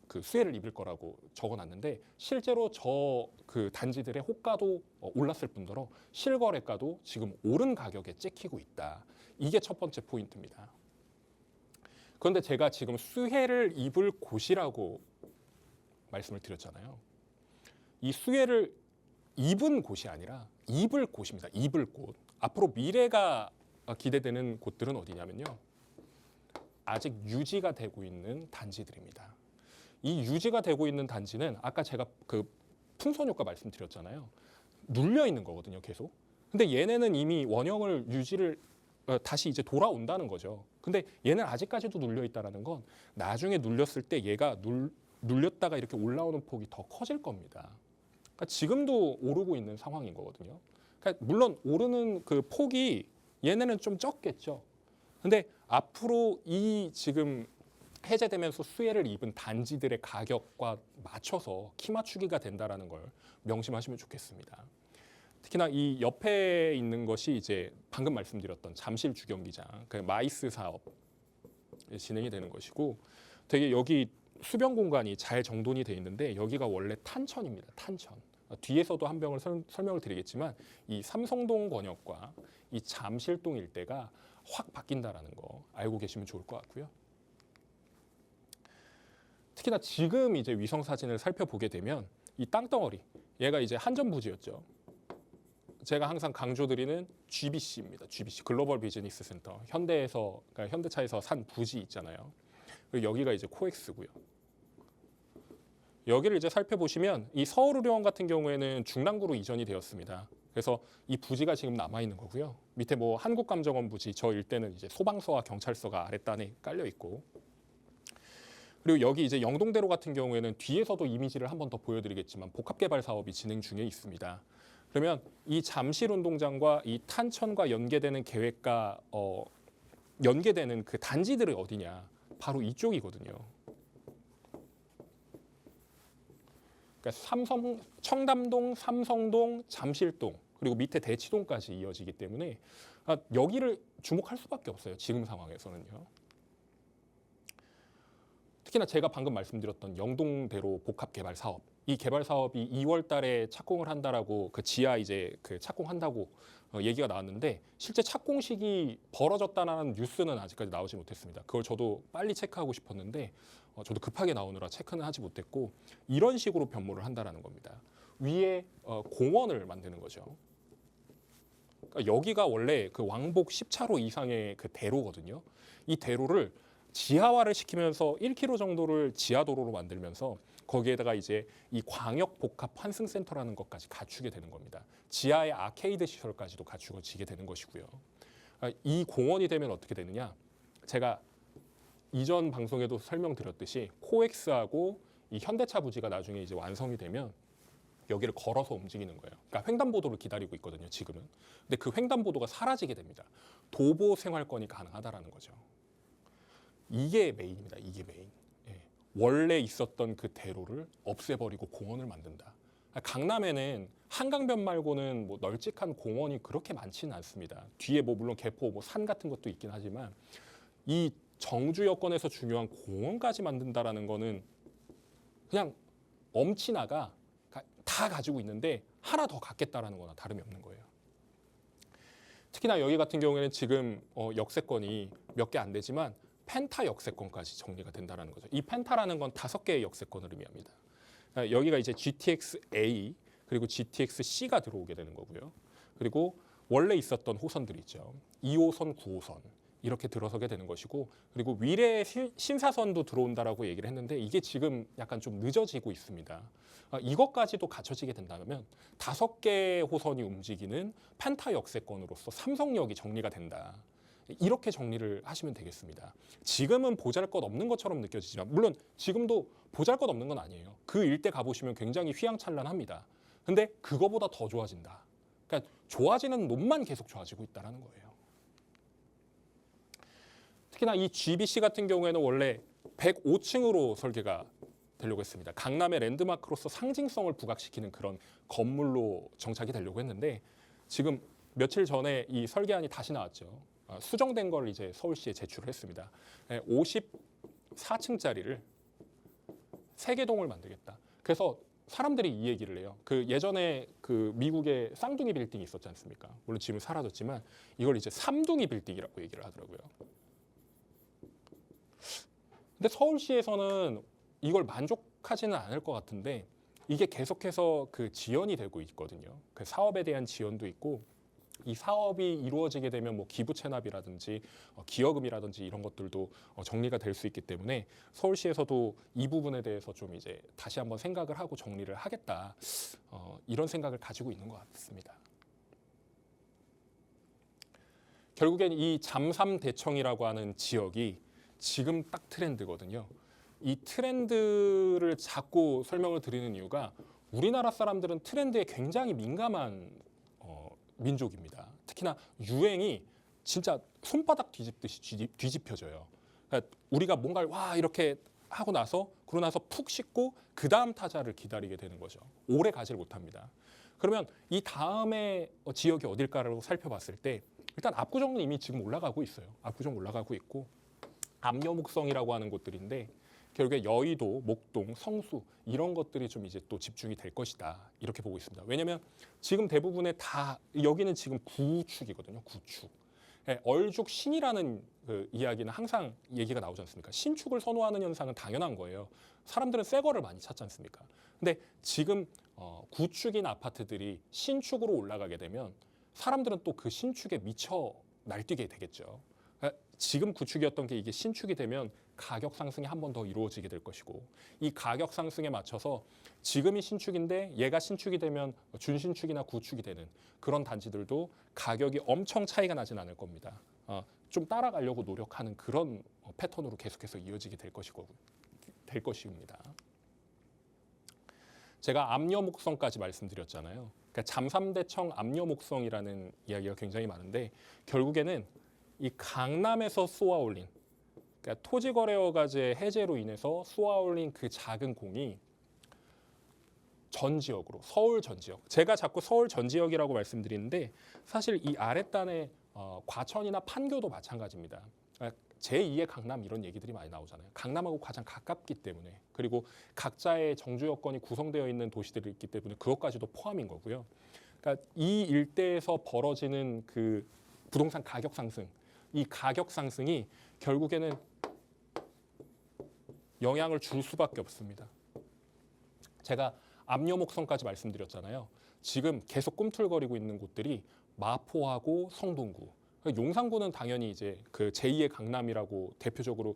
그 수혜를 입을 거라고 적어놨는데 실제로 저 그 단지들의 호가도 올랐을 뿐더러 실거래가도 지금 오른 가격에 찍히고 있다. 이게 첫 번째 포인트입니다. 그런데 제가 지금 수혜를 입을 곳이라고 말씀을 드렸잖아요. 이 수혜를 입은 곳이 아니라 입을 곳입니다. 입을 곳. 앞으로 미래가 기대되는 곳들은 어디냐면요. 아직 유지가 되고 있는 단지들입니다. 이 유지가 되고 있는 단지는 아까 제가 그 풍선 효과 말씀드렸잖아요. 눌려 있는 거거든요, 계속. 근데 얘네는 이미 원형을 유지를 다시 이제 돌아온다는 거죠. 근데 얘는 아직까지도 눌려 있다라는 건 나중에 눌렸을 때 얘가 눌렸다가 이렇게 올라오는 폭이 더 커질 겁니다. 그러니까 지금도 오르고 있는 상황인 거거든요. 그러니까 물론 오르는 그 폭이 얘네는 좀 적겠죠. 근데 앞으로 이 지금 해제되면서 수혜를 입은 단지들의 가격과 맞춰서 키 맞추기가 된다라는 걸 명심하시면 좋겠습니다. 특히나 이 옆에 있는 것이 이제 방금 말씀드렸던 잠실 주경기장, 그 마이스 사업 진행이 되는 것이고, 되게 여기 수변 공간이 잘 정돈이 돼 있는데 여기가 원래 탄천입니다. 탄천. 뒤에서도 한 병을 설명을 드리겠지만 이 삼성동 권역과 이 잠실동 일대가 확 바뀐다라는 거 알고 계시면 좋을 것 같고요. 특히나 지금 이제 위성 사진을 살펴보게 되면 이 땅덩어리, 얘가 이제 한전 부지였죠. 제가 항상 강조드리는 GBC입니다. GBC 글로벌 비즈니스 센터. 현대에서 그러니까 현대차에서 산 부지 있잖아요. 그리고 여기가 이제 코엑스고요. 여기를 이제 살펴보시면 이 서울의료원 같은 경우에는 중랑구로 이전이 되었습니다. 그래서 이 부지가 지금 남아 있는 거고요. 밑에 뭐 한국감정원 부지 저 일대는 이제 소방서와 경찰서가 아랫단에 깔려 있고, 그리고 여기 이제 영동대로 같은 경우에는 뒤에서도 이미지를 한 번 더 보여드리겠지만 복합개발 사업이 진행 중에 있습니다. 그러면 이 잠실 운동장과 이 탄천과 연계되는 계획과 연계되는 그 단지들이 어디냐? 바로 이쪽이거든요. 그러니까 청담동, 삼성동, 잠실동 그리고 밑에 대치동까지 이어지기 때문에 여기를 주목할 수밖에 없어요. 지금 상황에서는요. 특히나 제가 방금 말씀드렸던 영동대로 복합개발 사업, 이 개발 사업이 2월 달에 착공을 한다라고 그 지하 이제 그 착공한다고 얘기가 나왔는데 실제 착공식이 벌어졌다는 뉴스는 아직까지 나오지 못했습니다. 그걸 저도 빨리 체크하고 싶었는데 저도 급하게 나오느라 체크는 하지 못했고, 이런 식으로 변모를 한다라는 겁니다. 위에 공원을 만드는 거죠. 그러니까 여기가 원래 그 왕복 10차로 이상의 그 대로거든요. 이 대로를 지하화를 시키면서 1km 정도를 지하도로로 만들면서 거기에다가 이제 이 광역 복합 환승센터라는 것까지 갖추게 되는 겁니다. 지하의 아케이드 시설까지도 갖추어지게 되는 것이고요. 이 공원이 되면 어떻게 되느냐? 제가 이전 방송에도 설명드렸듯이 코엑스하고 이 현대차 부지가 나중에 이제 완성이 되면 여기를 걸어서 움직이는 거예요. 그러니까 횡단보도를 기다리고 있거든요, 지금은. 근데 그 횡단보도가 사라지게 됩니다. 도보 생활권이 가능하다라는 거죠. 이게 메인입니다. 이게 메인. 예. 원래 있었던 그 대로를 없애버리고 공원을 만든다. 강남에는 한강변 말고는 뭐 널찍한 공원이 그렇게 많지는 않습니다. 뒤에 뭐 물론 개포 뭐 산 같은 것도 있긴 하지만 이 정주 여건에서 중요한 공원까지 만든다라는 거는 그냥 엄친아가 다 가지고 있는데 하나 더 갖겠다라는 거나 다름이 없는 거예요. 특히나 여기 같은 경우에는 지금 역세권이 몇 개 안 되지만 펜타 역세권까지 정리가 된다는 거죠. 이 펜타라는 건 5개의 역세권을 의미합니다. 여기가 이제 GTX-A 그리고 GTX-C가 들어오게 되는 거고요. 그리고 원래 있었던 호선들이 있죠. 2호선, 9호선 이렇게 들어서게 되는 것이고, 그리고 위례 신사선도 들어온다라고 얘기를 했는데 이게 지금 약간 좀 늦어지고 있습니다. 이것까지도 갖춰지게 된다면 5개 호선이 움직이는 펜타 역세권으로서 삼성역이 정리가 된다. 이렇게 정리를 하시면 되겠습니다. 지금은 보잘것없는 것처럼 느껴지지만 물론 지금도 보잘것없는 건 아니에요. 그 일대 가보시면 굉장히 휘황찬란합니다. 근데 그거보다 더 좋아진다. 그러니까 좋아지는 놈만 계속 좋아지고 있다는 거예요. 특히나 이 GBC 같은 경우에는 원래 105층으로 설계가 되려고 했습니다. 강남의 랜드마크로서 상징성을 부각시키는 그런 건물로 정착이 되려고 했는데 지금 며칠 전에 이 설계안이 다시 나왔죠. 수정된 걸 이제 서울시에 제출을 했습니다. 54층짜리를 3개동을 만들겠다. 그래서 사람들이 이 얘기를 해요. 그 예전에 그 미국의 쌍둥이 빌딩이 있었지 않습니까? 물론 지금 사라졌지만 이걸 이제 삼둥이 빌딩이라고 얘기를 하더라고요. 근데 서울시에서는 이걸 만족하지는 않을 것 같은데 이게 계속해서 그 지연이 되고 있거든요. 그 사업에 대한 지연도 있고, 이 사업이 이루어지게 되면 뭐 기부 체납이라든지 기여금이라든지 이런 것들도 정리가 될 수 있기 때문에 서울시에서도 이 부분에 대해서 좀 이제 다시 한번 생각을 하고 정리를 하겠다, 이런 생각을 가지고 있는 것 같습니다. 결국엔 이 잠삼대청이라고 하는 지역이 지금 딱 트렌드거든요. 이 트렌드를 자꾸 설명을 드리는 이유가 우리나라 사람들은 트렌드에 굉장히 민감한 민족입니다. 특히나 유행이 진짜 손바닥 뒤집듯이 뒤집혀져요. 그러니까 우리가 뭔가를 와 이렇게 하고 나서 그러고 나서 푹 씻고 그 다음 타자를 기다리게 되는 거죠. 오래 가지를 못합니다. 그러면 이 다음에 지역이 어딜까라고 살펴봤을 때 일단 압구정은 이미 지금 올라가고 있어요. 압구정 올라가고 있고, 압려목성이라고 하는 곳들인데 결국에 여의도, 목동, 성수 이런 것들이 좀 이제 또 집중이 될 것이다, 이렇게 보고 있습니다. 왜냐하면 지금 대부분의 다 여기는 지금 구축이거든요. 구축. 얼죽 신이라는 그 이야기는 항상 얘기가 나오지 않습니까? 신축을 선호하는 현상은 당연한 거예요. 사람들은 새 거를 많이 찾지 않습니까? 근데 지금 구축인 아파트들이 신축으로 올라가게 되면 사람들은 또 그 신축에 미쳐 날뛰게 되겠죠. 지금 구축이었던 게 이게 신축이 되면 가격 상승이 한 번 더 이루어지게 될 것이고 이 가격 상승에 맞춰서 지금이 신축인데 얘가 신축이 되면 준신축이나 구축이 되는 그런 단지들도 가격이 엄청 차이가 나진 않을 겁니다. 좀 따라가려고 노력하는 그런 패턴으로 계속해서 이어지게 될 것입니다. 제가 압류목성까지 말씀드렸잖아요. 그러니까 잠삼대청 압류목성이라는 이야기가 굉장히 많은데 결국에는 이 강남에서 쏘아올린 그러니까 토지거래허가제 해제로 인해서 쏘아올린 그 작은 공이 전 지역으로 서울 전 지역 제가 자꾸 서울 전 지역이라고 말씀드리는데 사실 이 아랫단의 과천이나 판교도 마찬가지입니다. 그러니까 제2의 강남 이런 얘기들이 많이 나오잖아요. 강남하고 가장 가깝기 때문에 그리고 각자의 정주 여건이 구성되어 있는 도시들이 있기 때문에 그것까지도 포함인 거고요. 그러니까 이 일대에서 벌어지는 그 부동산 가격 상승 이 가격 상승이 결국에는 영향을 줄 수밖에 없습니다. 제가 압류목성까지 말씀드렸잖아요. 지금 계속 꿈틀거리고 있는 곳들이 마포하고 성동구. 용산구는 당연히 이제 그 제2의 강남이라고 대표적으로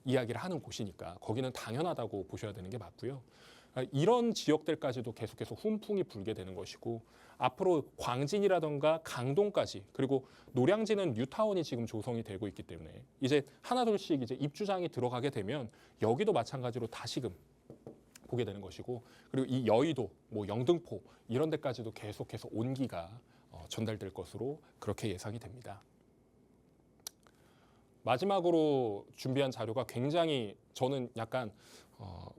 이야기를 하는 곳이니까 거기는 당연하다고 보셔야 되는 게 맞고요. 이런 지역들까지도 계속해서 훈풍이 불게 되는 것이고 앞으로 광진이라던가 강동까지 그리고 노량진은 뉴타운이 지금 조성이 되고 있기 때문에 이제 하나둘씩 이제 입주장이 들어가게 되면 여기도 마찬가지로 다시금 보게 되는 것이고 그리고 이 여의도, 뭐 영등포 이런 데까지도 계속해서 온기가 전달될 것으로 그렇게 예상이 됩니다. 마지막으로 준비한 자료가 굉장히 저는 약간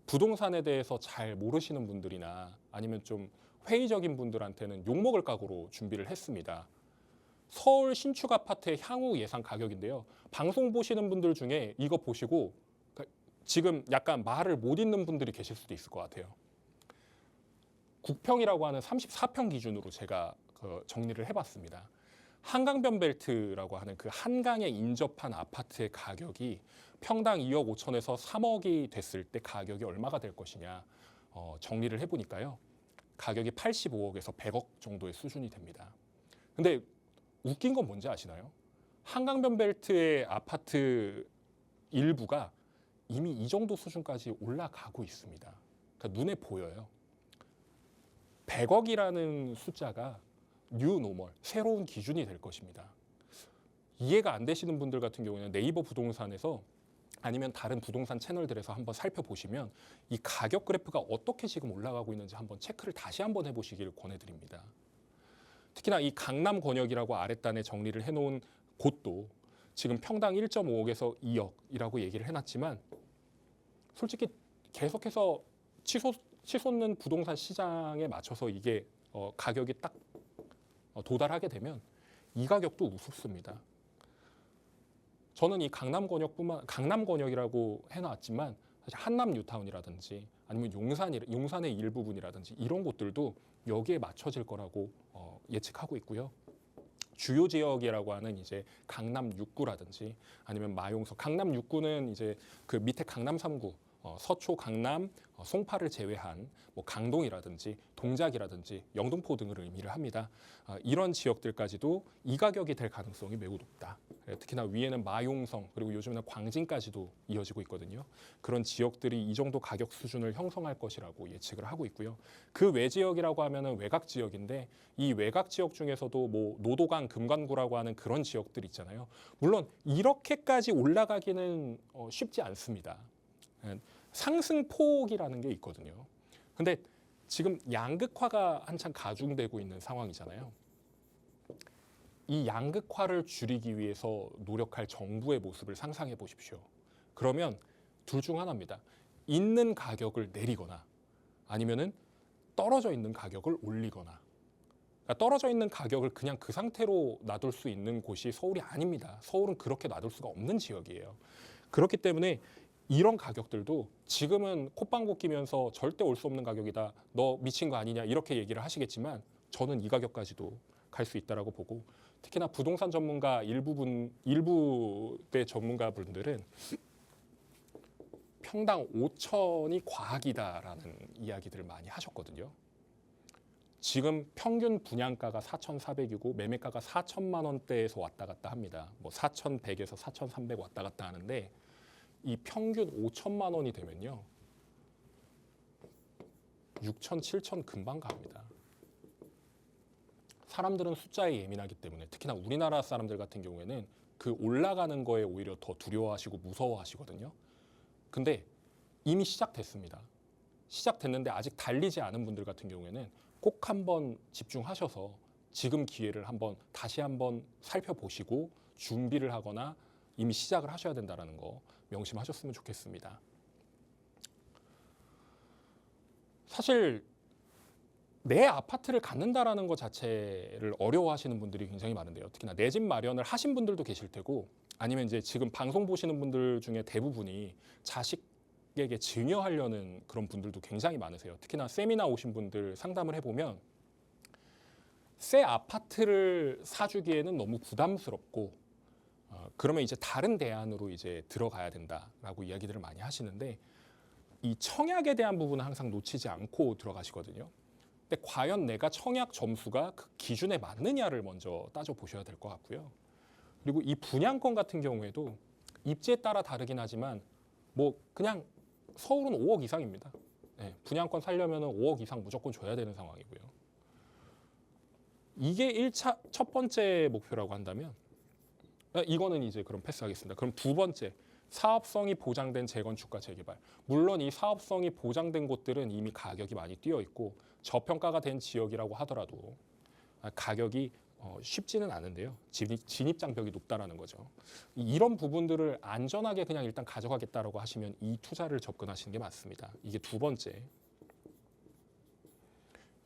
부동산에 대해서 잘 모르시는 분들이나 아니면 좀 회의적인 분들한테는 욕먹을 각오로 준비를 했습니다. 서울 신축 아파트의 향후 예상 가격인데요. 방송 보시는 분들 중에 이거 보시고 지금 약간 말을 못 잇는 분들이 계실 수도 있을 것 같아요. 국평이라고 하는 34평 기준으로 제가 정리를 해봤습니다. 한강변 벨트라고 하는 그 한강에 인접한 아파트의 가격이 평당 2억 5천에서 3억이 됐을 때 가격이 얼마가 될 것이냐 정리를 해보니까요. 가격이 85억에서 100억 정도의 수준이 됩니다. 근데 웃긴 건 뭔지 아시나요? 한강변 벨트의 아파트 일부가 이미 이 정도 수준까지 올라가고 있습니다. 그러니까 눈에 보여요. 100억이라는 숫자가 뉴 노멀, 새로운 기준이 될 것입니다. 이해가 안 되시는 분들 같은 경우에는 네이버 부동산에서 아니면 다른 부동산 채널들에서 한번 살펴보시면 이 가격 그래프가 어떻게 지금 올라가고 있는지 한번 체크를 다시 한번 해보시길 권해드립니다. 특히나 이 강남 권역이라고 아랫단에 정리를 해놓은 곳도 지금 평당 1.5억에서 2억이라고 얘기를 해놨지만 솔직히 계속해서 치솟는 부동산 시장에 맞춰서 이게 가격이 딱 도달하게 되면 이 가격도 우습습니다. 저는 이 강남 권역이라고 해놨지만 사실 한남 뉴타운이라든지 아니면 용산의 일부분이라든지 이런 곳들도 여기에 맞춰질 거라고 예측하고 있고요. 주요 지역이라고 하는 이제 강남 6구라든지 아니면 마용석, 강남 6구는 이제 그 밑에 강남 3구, 서초, 강남, 송파를 제외한 뭐 강동이라든지 동작이라든지 영등포 등을 의미를 합니다. 이런 지역들까지도 이 가격이 될 가능성이 매우 높다. 특히나 위에는 마용성 그리고 요즘에는 광진까지도 이어지고 있거든요. 그런 지역들이 이 정도 가격 수준을 형성할 것이라고 예측을 하고 있고요. 그 외 지역이라고 하면은 외곽 지역인데 이 외곽 지역 중에서도 뭐 노도강, 금관구라고 하는 그런 지역들 있잖아요. 물론 이렇게까지 올라가기는 쉽지 않습니다. 상승폭이라는 게 있거든요. 근데 지금 양극화가 한창 가중되고 있는 상황이잖아요. 이 양극화를 줄이기 위해서 노력할 정부의 모습을 상상해 보십시오. 그러면 둘 중 하나입니다. 있는 가격을 내리거나 아니면은 떨어져 있는 가격을 올리거나. 그러니까 떨어져 있는 가격을 그냥 그 상태로 놔둘 수 있는 곳이 서울이 아닙니다. 서울은 그렇게 놔둘 수가 없는 지역이에요. 그렇기 때문에 이런 가격들도 지금은 콧방귀 끼면서 절대 올 수 없는 가격이다. 너 미친 거 아니냐 이렇게 얘기를 하시겠지만 저는 이 가격까지도 갈 수 있다라고 보고 특히나 부동산 전문가 일부의 전문가분들은 평당 5천이 과학이다라는 이야기들을 많이 하셨거든요. 지금 평균 분양가가 4,400이고 매매가가 4천만 원대에서 왔다 갔다 합니다. 뭐 4,100에서 4,300 왔다 갔다 하는데 이 평균 5천만 원이 되면요. 6천, 7천 금방 갑니다. 사람들은 숫자에 예민하기 때문에 특히나 우리나라 사람들 같은 경우에는 그 올라가는 거에 오히려 더 두려워하시고 무서워하시거든요. 근데 이미 시작됐습니다. 시작됐는데 아직 달리지 않은 분들 같은 경우에는 꼭 한번 집중하셔서 지금 기회를 다시 한번 살펴보시고 준비를 하거나 이미 시작을 하셔야 된다는 거 명심하셨으면 좋겠습니다. 사실 내 아파트를 갖는다라는 것 자체를 어려워하시는 분들이 굉장히 많은데요. 특히나 내 집 마련을 하신 분들도 계실 테고 아니면 이제 지금 방송 보시는 분들 중에 대부분이 자식에게 증여하려는 그런 분들도 굉장히 많으세요. 특히나 세미나 오신 분들 상담을 해보면 새 아파트를 사주기에는 너무 부담스럽고 그러면 이제 다른 대안으로 이제 들어가야 된다라고 이야기들을 많이 하시는데 이 청약에 대한 부분은 항상 놓치지 않고 들어가시거든요. 근데 과연 내가 청약 점수가 그 기준에 맞느냐를 먼저 따져보셔야 될 것 같고요. 그리고 이 분양권 같은 경우에도 입지에 따라 다르긴 하지만 뭐 그냥 서울은 5억 이상입니다. 네, 분양권 살려면 5억 이상 무조건 줘야 되는 상황이고요. 이게 첫 번째 목표라고 한다면 이거는 이제 그럼 패스하겠습니다. 그럼 두 번째, 사업성이 보장된 재건축과 재개발. 물론 이 사업성이 보장된 곳들은 이미 가격이 많이 뛰어 있고 저평가가 된 지역이라고 하더라도 가격이 쉽지는 않은데요. 진입 장벽이 높다라는 거죠. 이런 부분들을 안전하게 그냥 일단 가져가겠다라고 하시면 이 투자를 접근하시는 게 맞습니다. 이게 두 번째.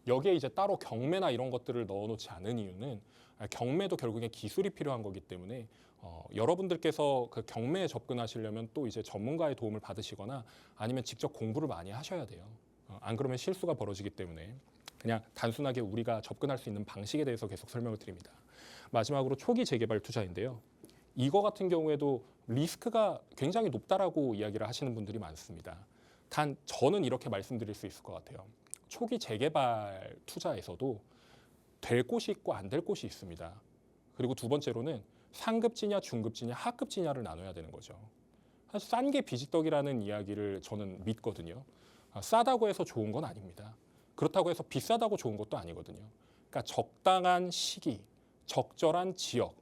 여기에 이제 따로 경매나 이런 것들을 넣어놓지 않은 이유는 경매도 결국에 기술이 필요한 거기 때문에 여러분들께서 그 경매에 접근하시려면 또 이제 전문가의 도움을 받으시거나 아니면 직접 공부를 많이 하셔야 돼요. 안 그러면 실수가 벌어지기 때문에 그냥 단순하게 우리가 접근할 수 있는 방식에 대해서 계속 설명을 드립니다. 마지막으로 초기 재개발 투자인데요. 이거 같은 경우에도 리스크가 굉장히 높다라고 이야기를 하시는 분들이 많습니다. 단 저는 이렇게 말씀드릴 수 있을 것 같아요. 초기 재개발 투자에서도 될 곳이 있고 안 될 곳이 있습니다. 그리고 두 번째로는 상급지냐, 중급지냐, 하급지냐를 나눠야 되는 거죠. 사실 싼 게 비지떡이라는 이야기를 저는 믿거든요. 싸다고 해서 좋은 건 아닙니다. 그렇다고 해서 비싸다고 좋은 것도 아니거든요. 그러니까 적당한 시기, 적절한 지역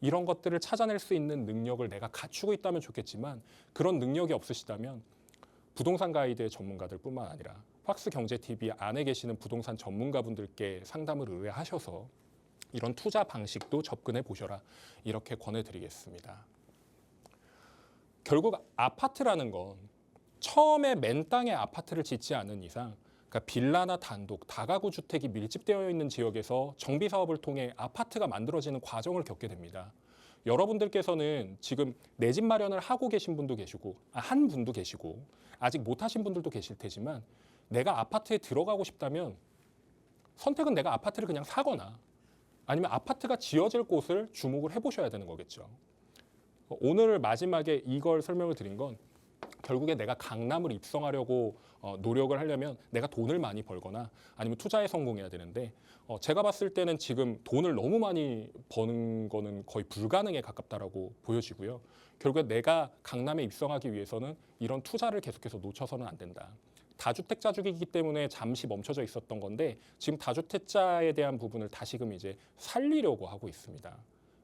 이런 것들을 찾아낼 수 있는 능력을 내가 갖추고 있다면 좋겠지만 그런 능력이 없으시다면 부동산 가이드의 전문가들뿐만 아니라 팍스경제TV 안에 계시는 부동산 전문가분들께 상담을 의뢰하셔서 이런 투자 방식도 접근해 보셔라 이렇게 권해드리겠습니다. 결국 아파트라는 건 처음에 맨 땅에 아파트를 짓지 않은 이상 그러니까 빌라나 단독, 다가구 주택이 밀집되어 있는 지역에서 정비 사업을 통해 아파트가 만들어지는 과정을 겪게 됩니다. 여러분들께서는 지금 내 집 마련을 하고 계신 분도 계시고 한 분도 계시고 아직 못 하신 분들도 계실 테지만 내가 아파트에 들어가고 싶다면 선택은 내가 아파트를 그냥 사거나 아니면 아파트가 지어질 곳을 주목을 해보셔야 되는 거겠죠. 오늘 마지막에 이걸 설명을 드린 건 결국에 내가 강남을 입성하려고 노력을 하려면 내가 돈을 많이 벌거나 아니면 투자에 성공해야 되는데 제가 봤을 때는 지금 돈을 너무 많이 버는 거는 거의 불가능에 가깝다라고 보여지고요. 결국에 내가 강남에 입성하기 위해서는 이런 투자를 계속해서 놓쳐서는 안 된다. 다주택자주기이기 때문에 잠시 멈춰져 있었던 건데 지금 다주택자에 대한 부분을 다시금 이제 살리려고 하고 있습니다.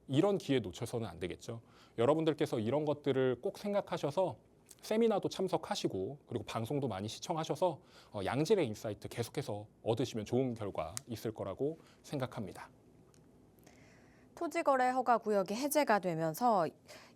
이런 기회 놓쳐서는 안 되겠죠. 여러분들께서 이런 것들을 꼭 생각하셔서 세미나도 참석하시고 그리고 방송도 많이 시청하셔서 양질의 인사이트 계속해서 얻으시면 좋은 결과 있을 거라고 생각합니다. 토지거래 허가 구역이 해제가 되면서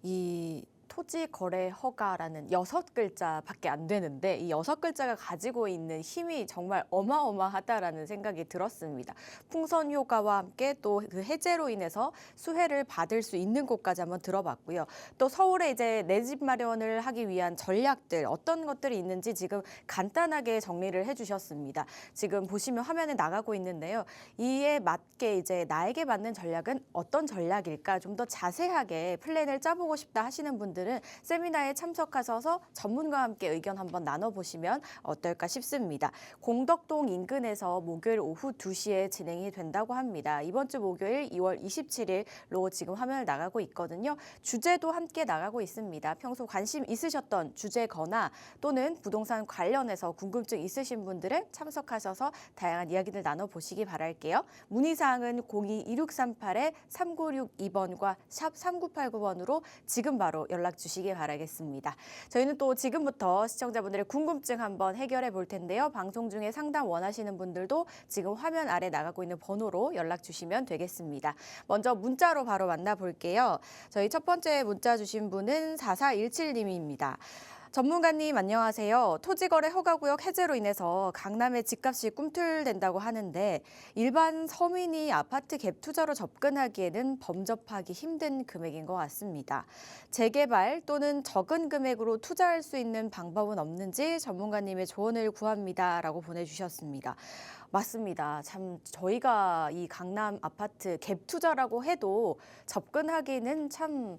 이 토지거래 허가라는 6글자밖에 안 되는데 이 6글자가 가지고 있는 힘이 정말 어마어마하다라는 생각이 들었습니다. 풍선 효과와 함께 또 그 해제로 인해서 수혜를 받을 수 있는 곳까지 한번 들어봤고요. 또 서울에 이제 내 집 마련을 하기 위한 전략들 어떤 것들이 있는지 지금 간단하게 정리를 해주셨습니다. 지금 보시면 화면에 나가고 있는데요. 이에 맞게 이제 나에게 맞는 전략은 어떤 전략일까 좀 더 자세하게 플랜을 짜보고 싶다 하시는 분들 분들은 세미나에 참석하셔서 전문가와 함께 의견 한번 나눠보시면 어떨까 싶습니다. 공덕동 인근에서 목요일 오후 2시에 진행이 된다고 합니다. 이번 주 목요일 2월 27일로 지금 화면을 나가고 있거든요. 주제도 함께 나가고 있습니다. 평소 관심 있으셨던 주제거나 또는 부동산 관련해서 궁금증 있으신 분들은 참석하셔서 다양한 이야기들 나눠보시기 바랄게요. 문의사항은 02-2638-3962번과 샵 3989번으로 지금 바로 연락 주시기 바라겠습니다. 저희는 또 지금부터 시청자분들의 궁금증 한번 해결해 볼 텐데요. 방송 중에 상담 원하시는 분들도 지금 화면 아래 나가고 있는 번호로 연락 주시면 되겠습니다. 먼저 문자로 바로 만나볼게요. 저희 첫 번째 문자 주신 분은 4417님입니다. 전문가님 안녕하세요. 토지거래 허가구역 해제로 인해서 강남의 집값이 꿈틀댄다고 하는데 일반 서민이 아파트 갭 투자로 접근하기에는 범접하기 힘든 금액인 것 같습니다. 재개발 또는 적은 금액으로 투자할 수 있는 방법은 없는지 전문가님의 조언을 구합니다라고 보내주셨습니다. 맞습니다. 참 저희가 이 강남 아파트 갭 투자라고 해도 접근하기는 참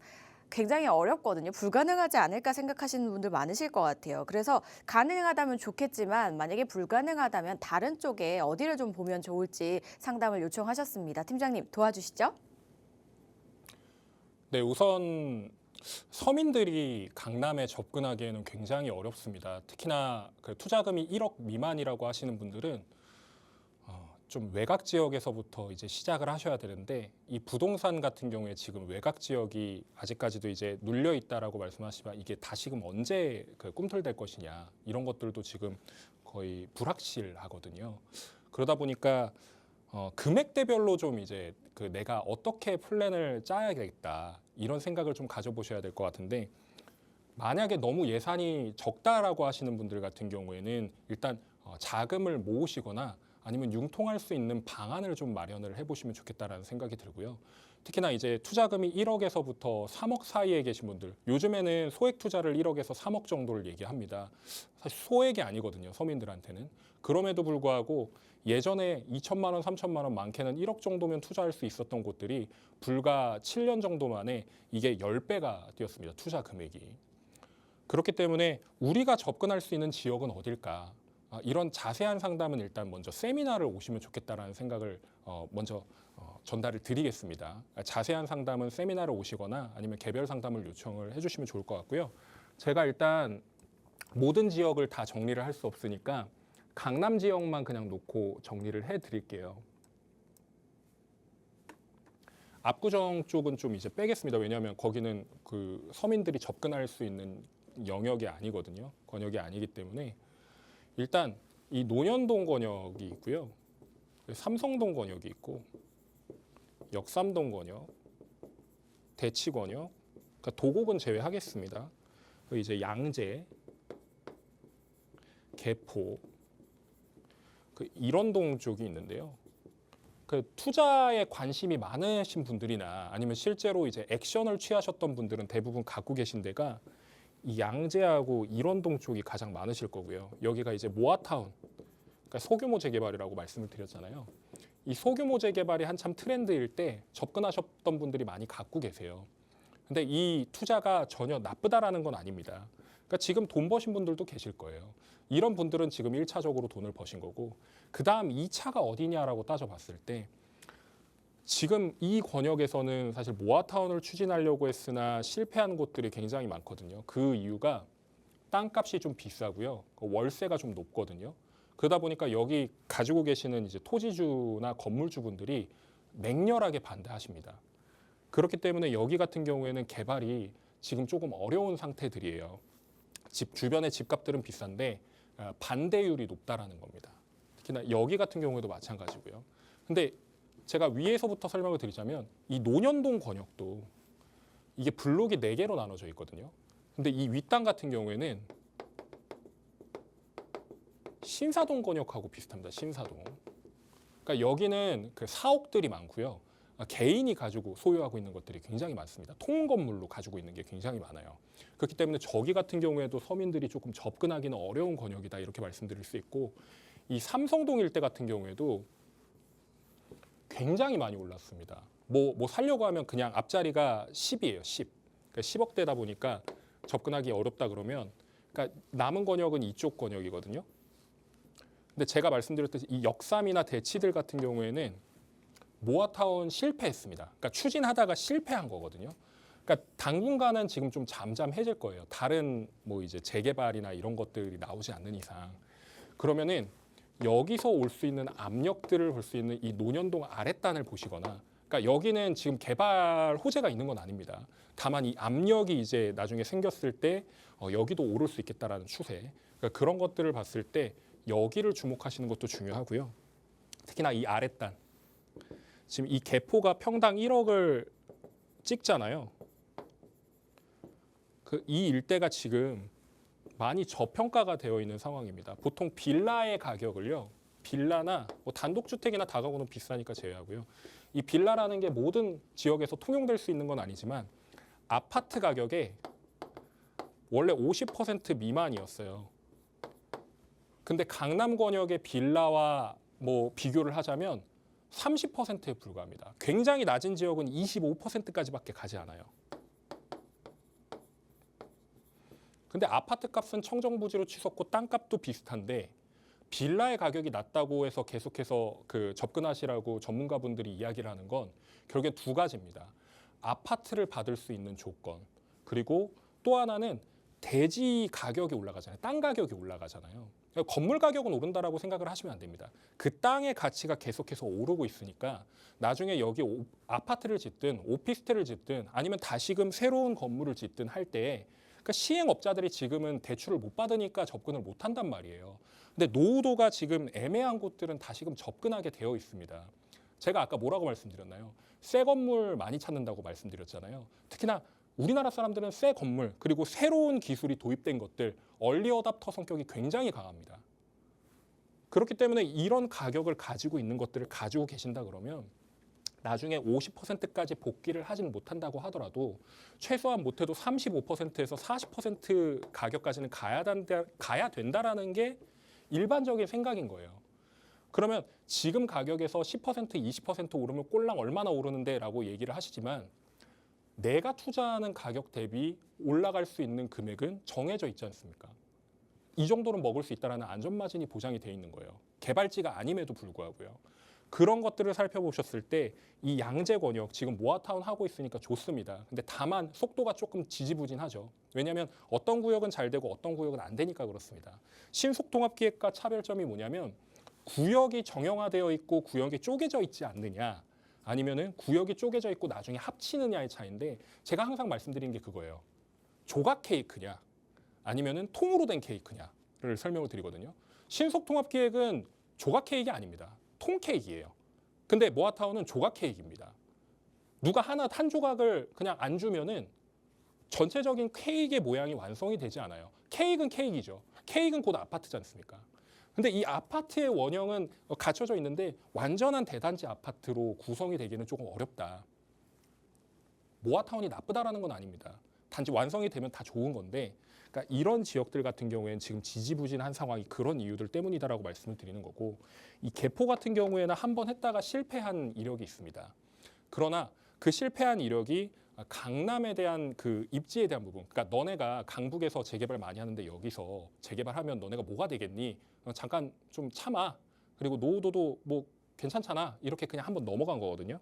굉장히 어렵거든요. 불가능하지 않을까 생각하시는 분들 많으실 것 같아요. 그래서 가능하다면 좋겠지만 만약에 불가능하다면 다른 쪽에 어디를 좀 보면 좋을지 상담을 요청하셨습니다. 팀장님 도와주시죠. 네, 우선 서민들이 강남에 접근하기에는 굉장히 어렵습니다. 특히나 그 투자금이 1억 미만이라고 하시는 분들은 좀 외곽 지역에서부터 이제 시작을 하셔야 되는데 이 부동산 같은 경우에 지금 외곽 지역이 아직까지도 이제 눌려 있다라고 말씀하시면 이게 다시금 언제 그 꿈틀댈 것이냐 이런 것들도 지금 거의 불확실하거든요. 그러다 보니까 금액대별로 좀 이제 그 내가 어떻게 플랜을 짜야겠다 이런 생각을 좀 가져보셔야 될 것 같은데 만약에 너무 예산이 적다라고 하시는 분들 같은 경우에는 일단 자금을 모으시거나 아니면 융통할 수 있는 방안을 좀 마련을 해보시면 좋겠다라는 생각이 들고요. 특히나 이제 투자금이 1억에서부터 3억 사이에 계신 분들, 요즘에는 소액 투자를 1억에서 3억 정도를 얘기합니다. 사실 소액이 아니거든요, 서민들한테는. 그럼에도 불구하고 예전에 2천만 원, 3천만 원, 많게는 1억 정도면 투자할 수 있었던 곳들이 불과 7년 정도 만에 이게 10배가 뛰었습니다, 투자 금액이. 그렇기 때문에 우리가 접근할 수 있는 지역은 어딜까? 이런 자세한 상담은 일단 먼저 세미나를 오시면 좋겠다라는 생각을 먼저 전달을 드리겠습니다. 자세한 상담은 세미나를 오시거나 아니면 개별 상담을 요청을 해주시면 좋을 것 같고요. 제가 일단 모든 지역을 다 정리를 할 수 없으니까 강남 지역만 그냥 놓고 정리를 해드릴게요. 압구정 쪽은 좀 이제 빼겠습니다. 왜냐하면 거기는 그 서민들이 접근할 수 있는 영역이 아니거든요. 권역이 아니기 때문에. 일단 이 논현동 권역이 있고요. 삼성동 권역이 있고 역삼동 권역, 대치 권역, 그러니까 도곡은 제외하겠습니다. 그리고 이제 양재, 개포, 그 일원동 쪽이 있는데요. 그 투자에 관심이 많으신 분들이나 아니면 실제로 이제 액션을 취하셨던 분들은 대부분 갖고 계신 데가 이 양재하고 일원동 쪽이 가장 많으실 거고요. 여기가 이제 모아타운, 그러니까 소규모 재개발이라고 말씀을 드렸잖아요. 이 소규모 재개발이 한참 트렌드일 때 접근하셨던 분들이 많이 갖고 계세요. 근데 이 투자가 전혀 나쁘다라는 건 아닙니다. 그러니까 지금 돈 버신 분들도 계실 거예요. 이런 분들은 지금 1차적으로 돈을 버신 거고 그 다음 2차가 어디냐라고 따져봤을 때 지금 이 권역에서는 사실 모아타운을 추진하려고 했으나 실패한 곳들이 굉장히 많거든요. 그 이유가 땅값이 좀 비싸고요. 월세가 좀 높거든요. 그러다 보니까 여기 가지고 계시는 이제 토지주나 건물주분들이 맹렬하게 반대하십니다. 그렇기 때문에 여기 같은 경우에는 개발이 지금 조금 어려운 상태들이에요. 집 주변의 집값들은 비싼데 반대율이 높다라는 겁니다. 특히나 여기 같은 경우에도 마찬가지고요. 근데 제가 위에서부터 설명을 드리자면 이 논현동 권역도 이게 블록이 4개로 나눠져 있거든요. 근데 이 윗땅 같은 경우에는 신사동 권역하고 비슷합니다. 신사동. 그러니까 여기는 그 사옥들이 많고요. 개인이 가지고 소유하고 있는 것들이 굉장히 많습니다. 통건물로 가지고 있는 게 굉장히 많아요. 그렇기 때문에 저기 같은 경우에도 서민들이 조금 접근하기는 어려운 권역이다 이렇게 말씀드릴 수 있고 이 삼성동 일대 같은 경우에도 굉장히 많이 올랐습니다. 뭐 살려고 하면 그냥 앞자리가 10이에요. 10. 그러니까 10억대다 보니까 접근하기 어렵다 그러면 그러니까 남은 권역은 이쪽 권역이거든요. 근데 제가 말씀드렸듯이 이 역삼이나 대치들 같은 경우에는 모아타운 실패했습니다. 그러니까 추진하다가 실패한 거거든요. 그러니까 당분간은 지금 좀 잠잠해질 거예요. 다른 뭐 이제 재개발이나 이런 것들이 나오지 않는 이상. 그러면은 여기서 올 수 있는 압력들을 볼 수 있는 이 논현동 아랫단을 보시거나, 그러니까 여기는 지금 개발 호재가 있는 건 아닙니다. 다만 이 압력이 이제 나중에 생겼을 때 여기도 오를 수 있겠다라는 추세. 그러니까 그런 것들을 봤을 때 여기를 주목하시는 것도 중요하고요. 특히나 이 아랫단. 지금 이 개포가 평당 1억을 찍잖아요. 이 일대가 지금 많이 저평가가 되어 있는 상황입니다. 보통 빌라의 가격을요. 빌라나 뭐 단독주택이나 다가구는 비싸니까 제외하고요. 이 빌라라는 게 모든 지역에서 통용될 수 있는 건 아니지만 아파트 가격에 원래 50% 미만이었어요. 근데 강남 권역의 빌라와 뭐 비교를 하자면 30%에 불과합니다. 굉장히 낮은 지역은 25%까지밖에 가지 않아요. 근데 아파트 값은 청정부지로 치솟고 땅값도 비슷한데 빌라의 가격이 낮다고 해서 계속해서 접근하시라고 전문가분들이 이야기를 하는 건 결국엔 두 가지입니다. 아파트를 받을 수 있는 조건, 그리고 또 하나는 대지 가격이 올라가잖아요. 땅 가격이 올라가잖아요. 그러니까 건물 가격은 오른다라고 생각을 하시면 안 됩니다. 그 땅의 가치가 계속해서 오르고 있으니까 나중에 여기 아파트를 짓든 오피스텔을 짓든 아니면 다시금 새로운 건물을 짓든 할 때에 그러니까 시행업자들이 지금은 대출을 못 받으니까 접근을 못 한단 말이에요. 근데 노후도가 지금 애매한 곳들은 다시금 접근하게 되어 있습니다. 제가 아까 뭐라고 말씀드렸나요? 새 건물 많이 찾는다고 말씀드렸잖아요. 특히나 우리나라 사람들은 새 건물 그리고 새로운 기술이 도입된 것들 얼리 어답터 성격이 굉장히 강합니다. 그렇기 때문에 이런 가격을 가지고 있는 것들을 가지고 계신다 그러면 나중에 50%까지 복귀를 하지는 못한다고 하더라도 최소한 못해도 35%에서 40% 가격까지는 가야 된다라는 게 일반적인 생각인 거예요. 그러면 지금 가격에서 10%, 20% 오르면 꼴랑 얼마나 오르는데 라고 얘기를 하시지만 내가 투자하는 가격 대비 올라갈 수 있는 금액은 정해져 있지 않습니까? 이 정도는 먹을 수 있다는 안전마진이 보장이 돼 있는 거예요. 개발지가 아님에도 불구하고요. 그런 것들을 살펴보셨을 때 이 양재 권역 지금 모아타운 하고 있으니까 좋습니다. 근데 다만 속도가 조금 지지부진하죠. 왜냐하면 어떤 구역은 잘 되고 어떤 구역은 안 되니까 그렇습니다. 신속통합기획과 차별점이 뭐냐면 구역이 정형화되어 있고 구역이 쪼개져 있지 않느냐 아니면은 구역이 쪼개져 있고 나중에 합치느냐의 차이인데 제가 항상 말씀드리는 게 그거예요. 조각 케이크냐 아니면은 통으로 된 케이크냐를 설명을 드리거든요. 신속통합기획은 조각 케이크가 아닙니다. 통 케이크예요. 근데 모아타운은 조각 케이크입니다. 누가 한 조각을 그냥 안 주면은 전체적인 케이크의 모양이 완성이 되지 않아요. 케이크는 케이크이죠. 케이크는 곧 아파트지 않습니까? 근데 이 아파트의 원형은 갖춰져 있는데 완전한 대단지 아파트로 구성이 되기는 조금 어렵다. 모아타운이 나쁘다라는 건 아닙니다. 단지 완성이 되면 다 좋은 건데 그러니까 이런 지역들 같은 경우에는 지금 지지부진한 상황이 그런 이유들 때문이다라고 말씀을 드리는 거고 이 개포 같은 경우에는 한 번 했다가 실패한 이력이 있습니다. 그러나 그 실패한 이력이 강남에 대한 그 입지에 대한 부분 그러니까 너네가 강북에서 재개발 많이 하는데 여기서 재개발하면 너네가 뭐가 되겠니? 잠깐 좀 참아. 그리고 노후도도 뭐 괜찮잖아. 이렇게 그냥 한번 넘어간 거거든요.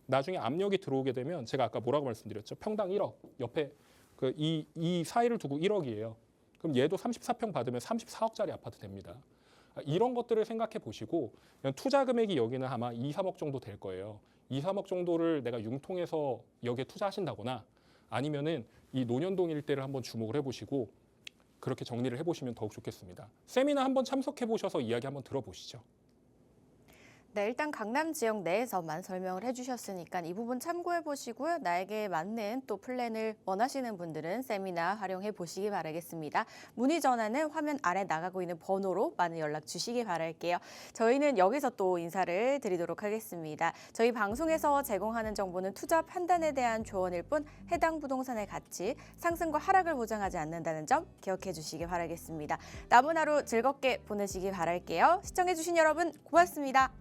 나중에 압력이 들어오게 되면 제가 아까 뭐라고 말씀드렸죠? 평당 1억 옆에 이 사이를 두고 1억이에요. 그럼 얘도 34평 받으면 34억짜리 아파트 됩니다. 이런 것들을 생각해 보시고 투자 금액이 여기는 아마 2, 3억 정도 될 거예요. 2, 3억 정도를 내가 융통해서 여기에 투자하신다거나 아니면은 이 논현동 일대를 한번 주목을 해보시고 그렇게 정리를 해보시면 더욱 좋겠습니다. 세미나 한번 참석해 보셔서 이야기 한번 들어보시죠. 네, 일단 강남 지역 내에서만 설명을 해주셨으니까 이 부분 참고해 보시고요. 나에게 맞는 또 플랜을 원하시는 분들은 세미나 활용해 보시기 바라겠습니다. 문의 전화는 화면 아래 나가고 있는 번호로 많은 연락 주시기 바랄게요. 저희는 여기서 또 인사를 드리도록 하겠습니다. 저희 방송에서 제공하는 정보는 투자 판단에 대한 조언일 뿐 해당 부동산의 가치, 상승과 하락을 보장하지 않는다는 점 기억해 주시기 바라겠습니다. 남은 하루 즐겁게 보내시기 바랄게요. 시청해 주신 여러분 고맙습니다.